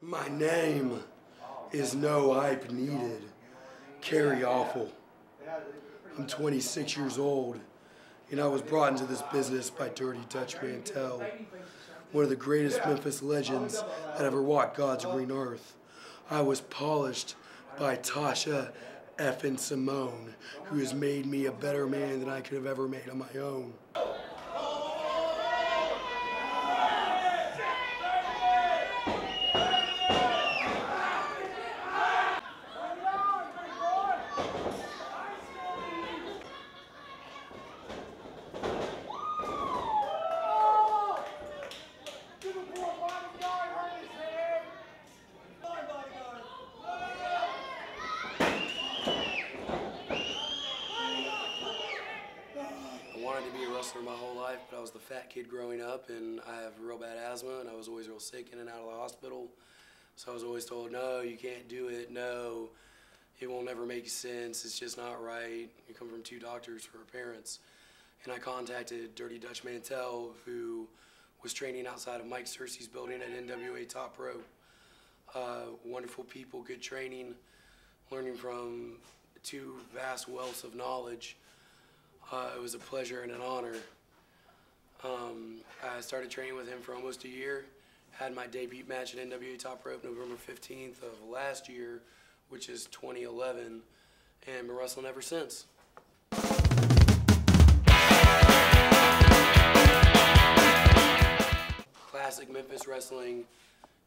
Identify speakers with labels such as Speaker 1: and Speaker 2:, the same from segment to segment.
Speaker 1: My name is no hype needed. Kerry Awful. I'm 26 years old, and I was brought into this business by Dirty Dutch Mantel, one of the greatest Memphis legends that ever walked God's green earth. I was polished by Tasha effing Simone, who has made me a better man than I could have ever made on my own. I wanted to be a wrestler my whole life, but I was the fat kid growing up, and I have real bad asthma, and I was always real sick in and out of the hospital. So I was always told, no, you can't do it, no, it won't ever make sense, it's just not right. You come from two doctors who are parents. And I contacted Dirty Dutch Mantel, who was training outside of Mike Cersei's building at NWA Top Rope. Wonderful people, good training, learning from two vast wealths of knowledge. It was a pleasure and an honor. I started training with him for almost a year. Had my debut match at NWA Top Rope November 15th of last year, which is 2011, and been wrestling ever since. Classic Memphis wrestling,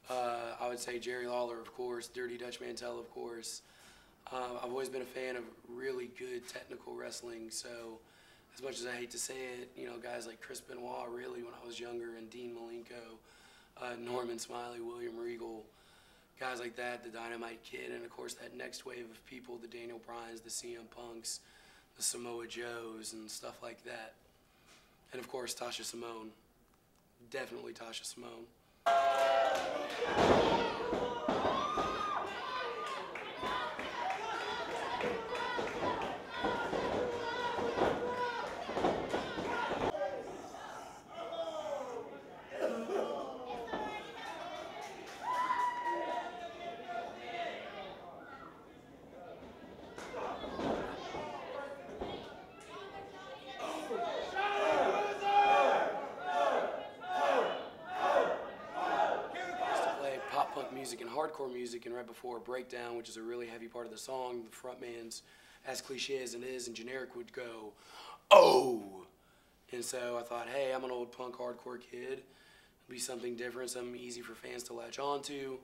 Speaker 1: I would say Jerry Lawler, of course, Dirty Dutch Mantel, of course. I've always been a fan of really good technical wrestling, so as much as I hate to say it, you know, guys like Chris Benoit, really, when I was younger, and Dean Malenko, Norman Smiley, William Regal, guys like that, the Dynamite Kid, and of course that next wave of people, the Daniel Bryans, the CM Punks, the Samoa Joes, and stuff like that. And of course, Tasha Simone. Definitely Tasha Simone. Pop punk music and hardcore music, and right before a breakdown, which is a really heavy part of the song, the frontman's, as cliche as it is and generic, would go, "Oh!" And so I thought, hey, I'm an old punk hardcore kid. It'll be something different, something easy for fans to latch on to.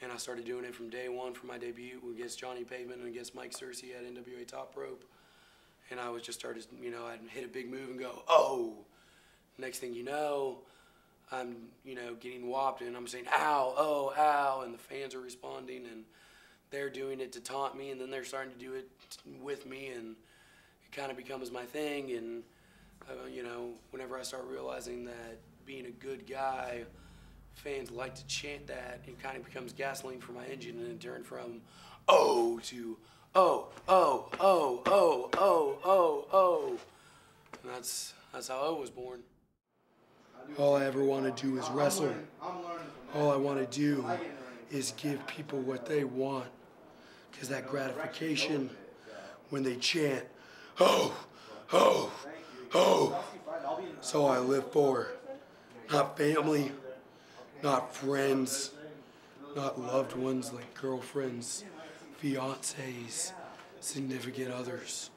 Speaker 1: And I started doing it from day one for my debut against Johnny Pavement and against Mike Cersei at NWA Top Rope. And I was just started, you know, I'd hit a big move and go, "Oh!" Next thing you know, I'm, you know, getting whopped, and I'm saying, "Ow, oh, ow," and the fans are responding, and they're doing it to taunt me, and then they're starting to do it with me, and it kind of becomes my thing. And you know, whenever I start realizing that being a good guy, fans like to chant that, it kind of becomes gasoline for my engine, and it turned from "oh" to "oh, oh, oh, oh, oh, oh, oh," and that's how I was born. All I ever want to do is wrestle. All I want to do is give people what they want. Because that gratification when they chant, "Oh, oh, oh," that's all I live for. Not family, not friends, not loved ones like girlfriends, fiancés, significant others.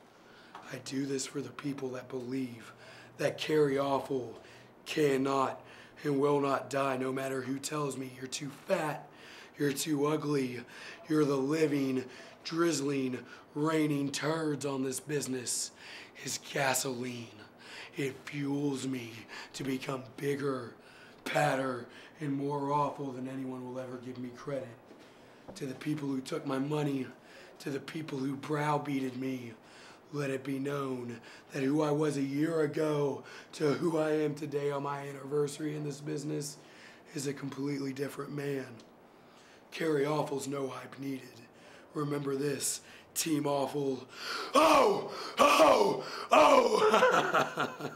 Speaker 1: I do this for the people that believe that Kerry Awful cannot and will not die, no matter who tells me you're too fat, you're too ugly, you're the living, drizzling, raining turds on this business is gasoline. It fuels me to become bigger, badder, and more awful than anyone will ever give me credit. To the people who took my money, to the people who browbeated me, let it be known that who I was a year ago to who I am today on my anniversary in this business is a completely different man. Kerry Awful's no hype needed. Remember this, Team Awful. Oh! Oh! Oh!